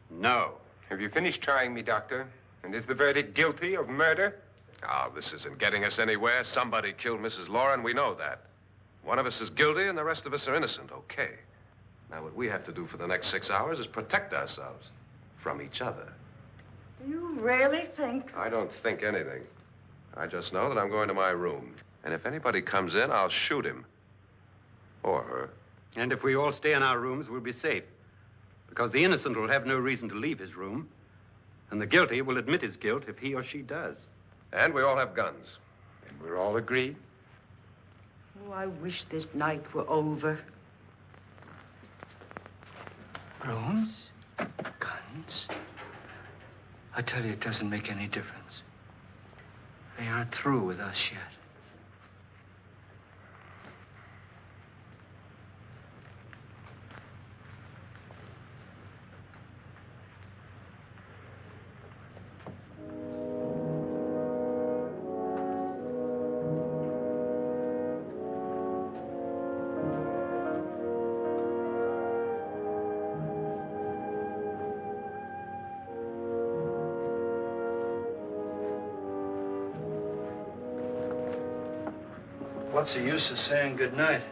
F: No.
B: Have you finished trying me, Doctor? And is the verdict guilty of murder?
C: Oh, this isn't getting us anywhere. Somebody killed Mrs. Loren. We know that. One of us is guilty and the rest of us are innocent. Okay. Now, what we have to do for the next 6 hours is protect ourselves from each other.
G: Do you really think?
C: I don't think anything. I just know that I'm going to my room. And if anybody comes in, I'll shoot him. Or her.
F: And if we all stay in our rooms, we'll be safe. Because the innocent will have no reason to leave his room. And the guilty will admit his guilt if he or she does.
C: And we all have guns.
B: And we're all agreed?
G: Oh, I wish this night were over.
A: Rooms? Guns? I tell you, it doesn't make any difference. They aren't through with us yet.
I: What's the use of saying goodnight?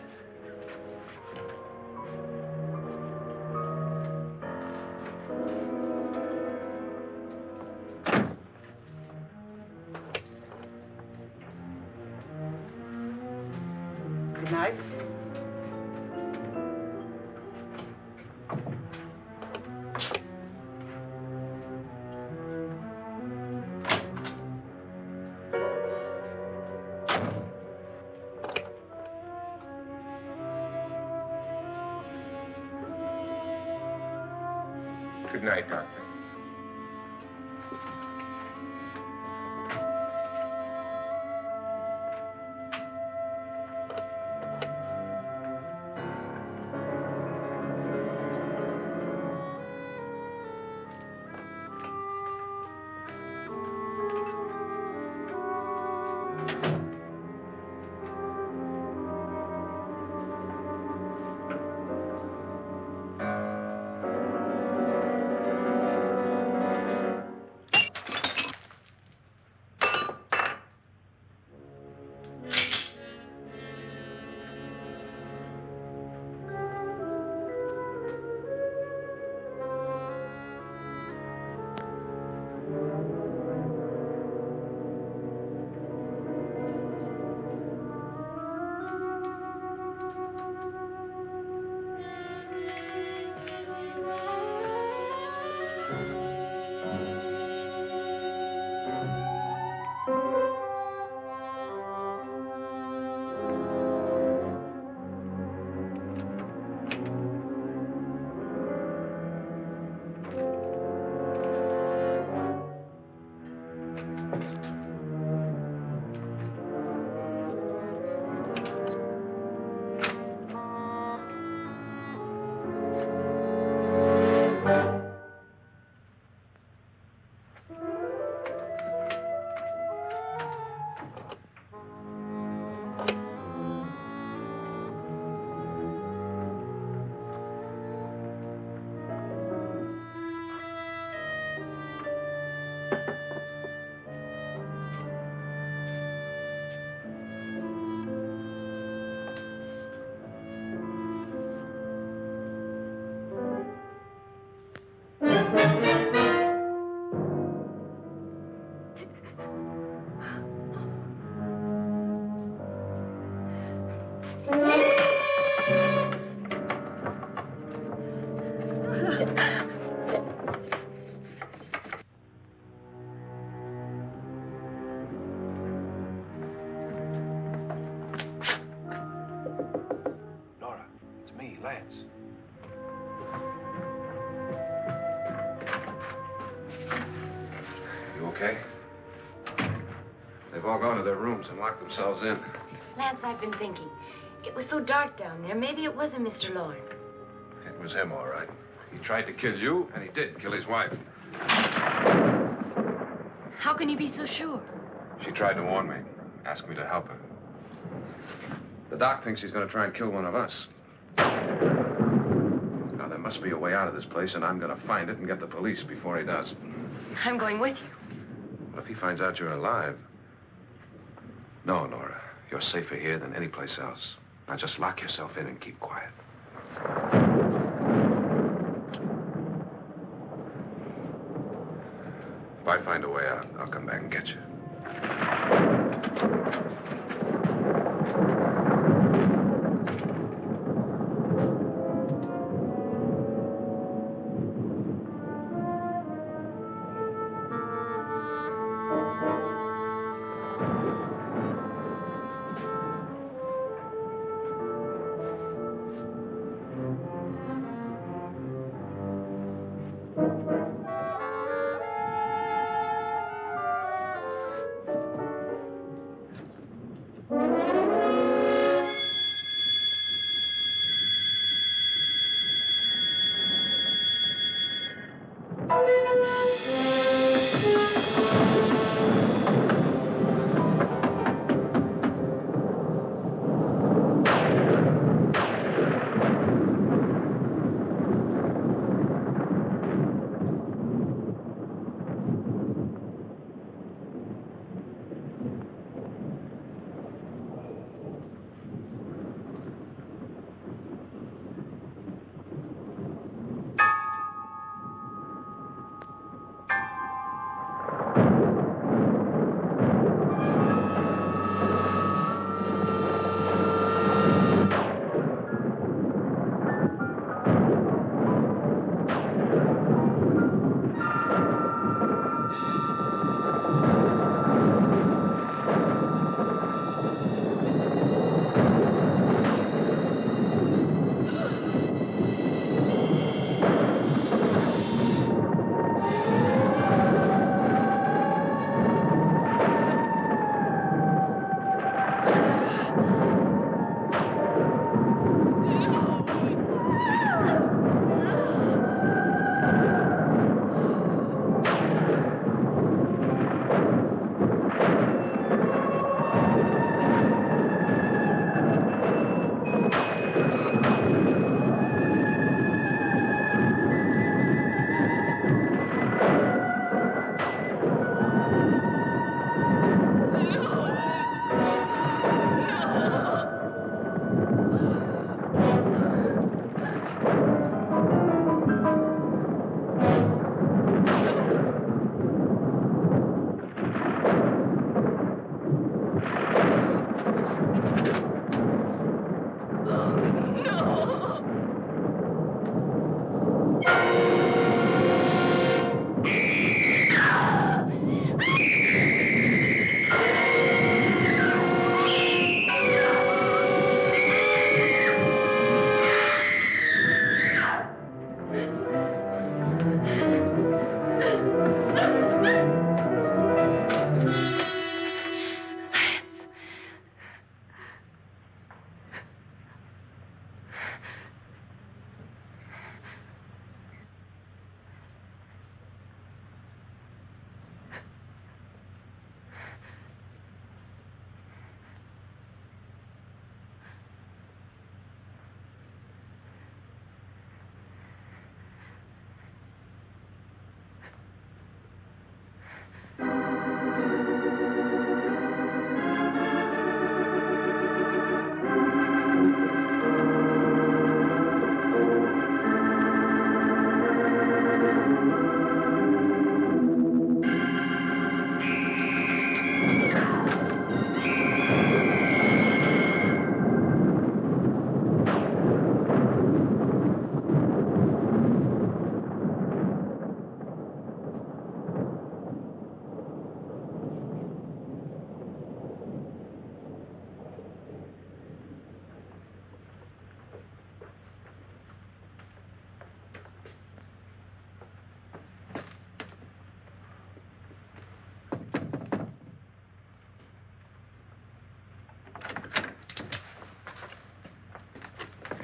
G: Good night.
B: Good night, Doctor.
C: Lance. You okay? They've all gone to their rooms and locked themselves in.
D: Lance, I've been thinking. It was so dark down there. Maybe it wasn't Mr. Loren.
C: It was him, all right. He tried to kill you, and he did kill his wife.
D: How can you be so sure?
C: She tried to warn me, asked me to help her. The doc thinks he's going to try and kill one of us. Now, there must be a way out of this place, and I'm going to find it and get the police before he does.
D: I'm going with you.
C: But if he finds out you're alive... No, Nora. You're safer here than any place else. Now, just lock yourself in and keep quiet. If I find a way out, I'll come back and get you.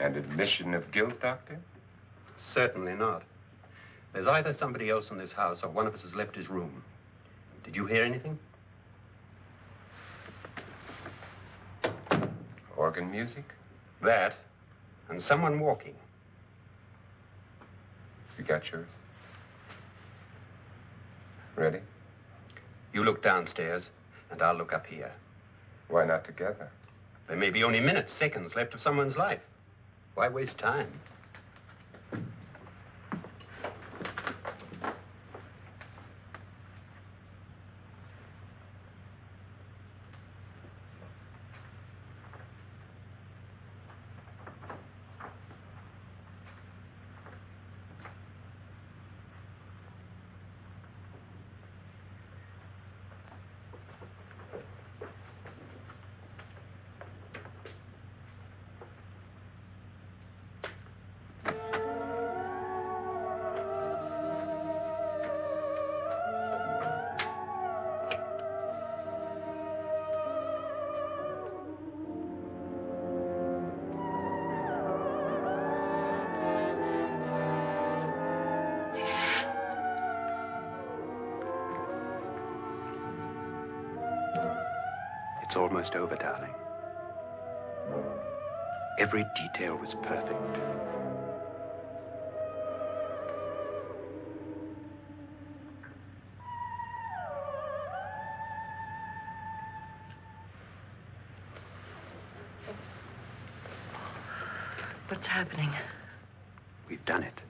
B: And admission of guilt, Doctor?
F: Certainly not. There's either somebody else in this house or one of us has left his room. Did you hear anything?
B: Organ music?
F: That, and someone walking.
B: You got yours? Ready?
F: You look downstairs, and I'll look up here.
B: Why not together?
F: There may be only minutes, seconds left of someone's life. Why waste time? It's almost over, darling. Every detail was perfect.
E: What's happening?
F: We've done it.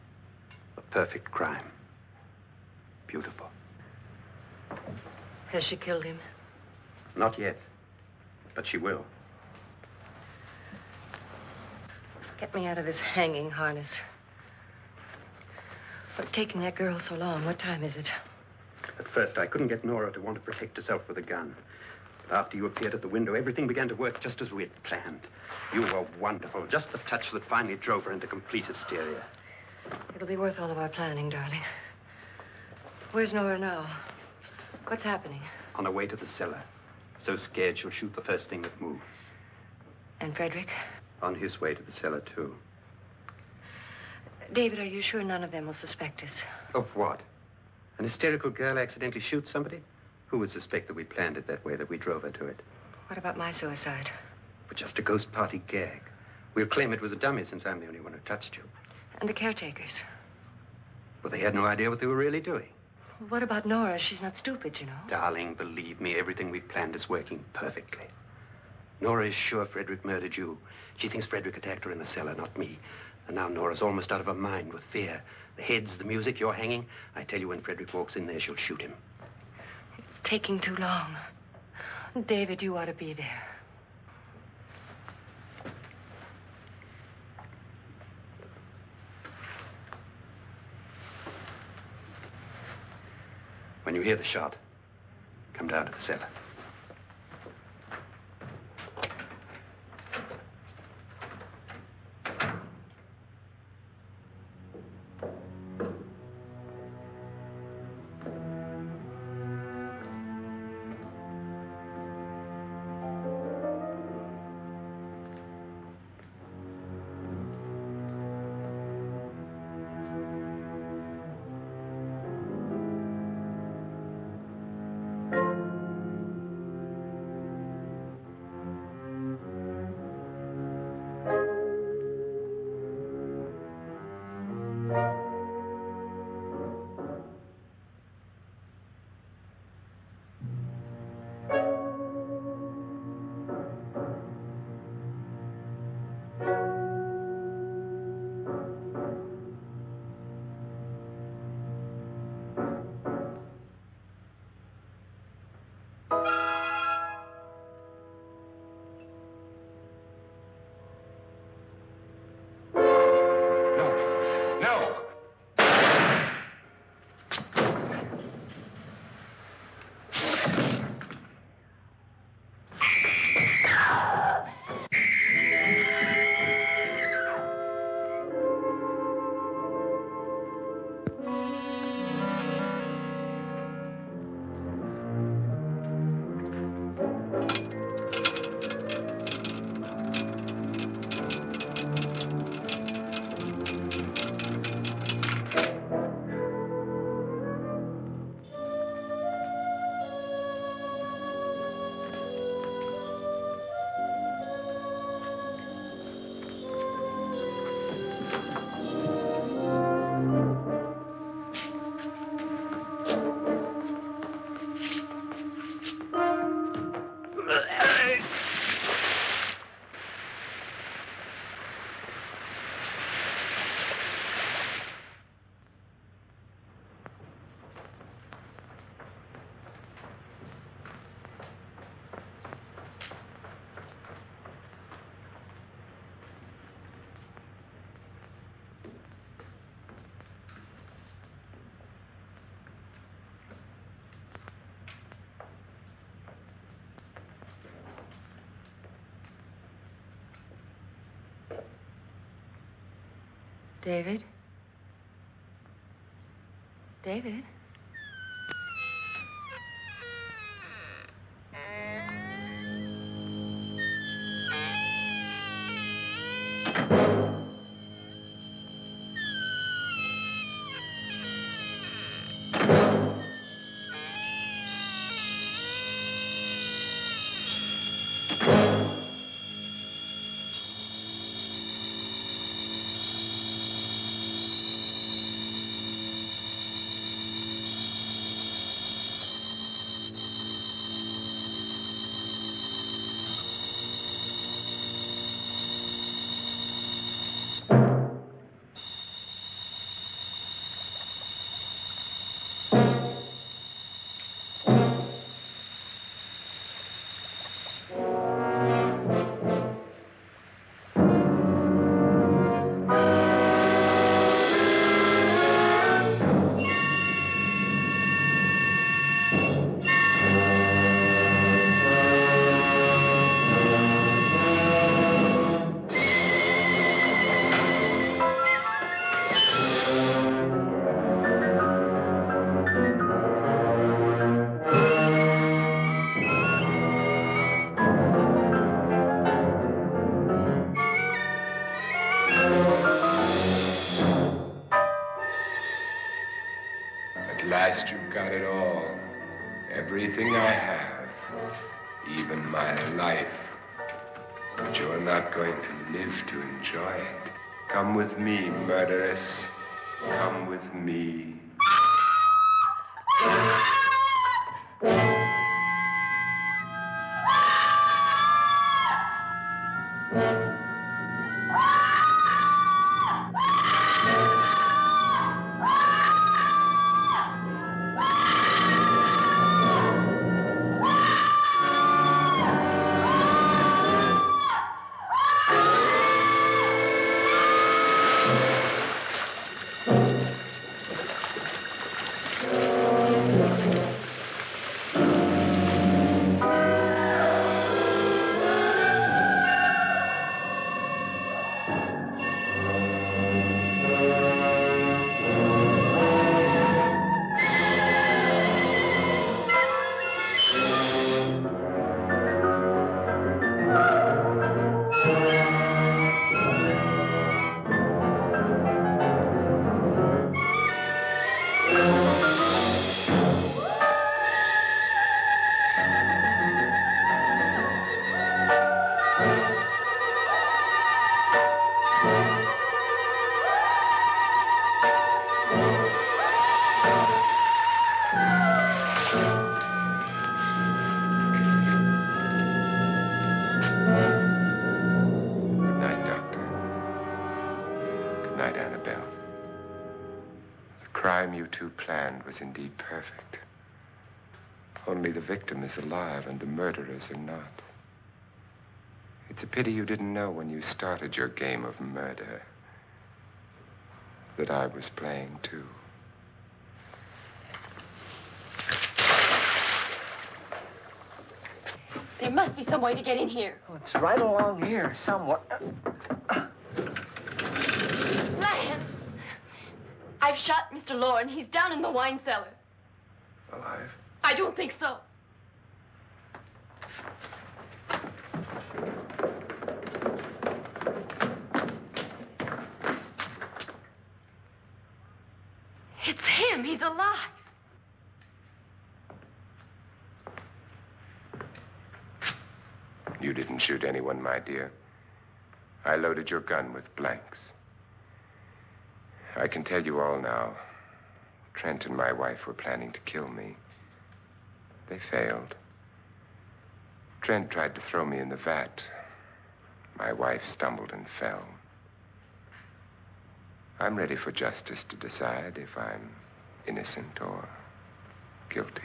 F: A perfect crime. Beautiful.
E: Has she killed him?
F: Not yet. But she will.
E: Get me out of this hanging harness. What's taking that girl so long? What time is it?
F: At first, I couldn't get Nora to want to protect herself with a gun. But after you appeared at the window, everything began to work just as we had planned. You were wonderful. Just the touch that finally drove her into complete hysteria.
E: It'll be worth all of our planning, darling. Where's Nora now? What's happening?
F: On her way to the cellar. So scared she'll shoot the first thing that moves.
E: And Frederick?
F: On his way to the cellar, too.
E: David, are you sure none of them will suspect us?
F: Of what? An hysterical girl accidentally shoots somebody? Who would suspect that we planned it that way, that we drove her to it?
E: What about my suicide?
F: But just a ghost party gag. We'll claim it was a dummy since I'm the only one who touched you.
E: And the caretakers?
F: Well, they had no idea what they were really doing.
E: What about Nora? She's not stupid, you know.
F: Darling, believe me, everything we planned is working perfectly. Nora is sure Frederick murdered you. She thinks Frederick attacked her in the cellar, not me. And now Nora's almost out of her mind with fear. The heads, the music, you're hanging. I tell you, when Frederick walks in there, she'll shoot him.
E: It's taking too long. David, you ought to be there.
F: When you hear the shot, come down to the cellar.
E: David? David?
B: At last you've got it all. Everything I have. Even my life. But you're not going to live to enjoy it. Come with me, murderess. Come with me. Annabelle. The crime you two planned was indeed perfect. Only the victim is alive and the murderers are not. It's a pity you didn't know when you started your game of murder that I was playing too.
D: There must be some way to get in here.
A: Oh, it's right along here somewhere.
D: Lance! I've shot Mr. Loren. He's down in the wine cellar.
C: Alive?
D: I don't think so. It's him. He's alive.
B: You didn't shoot anyone, my dear. I loaded your gun with blanks. I can tell you all now. Trent and my wife were planning to kill me. They failed. Trent tried to throw me in the vat. My wife stumbled and fell. I'm ready for justice to decide if I'm innocent or guilty.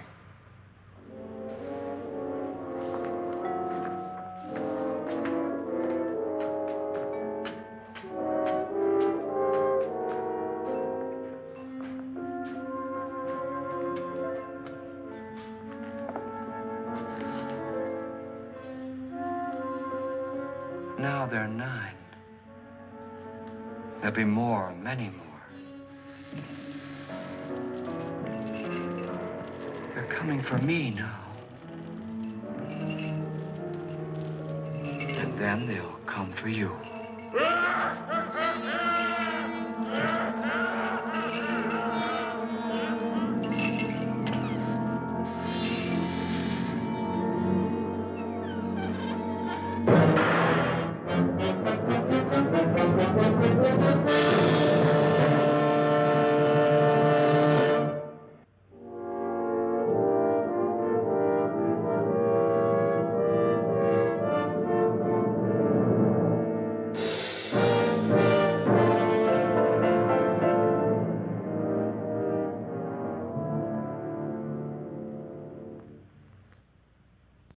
A: Now they're 9. There'll be more, many more. They're coming for me now. And then they'll come for you.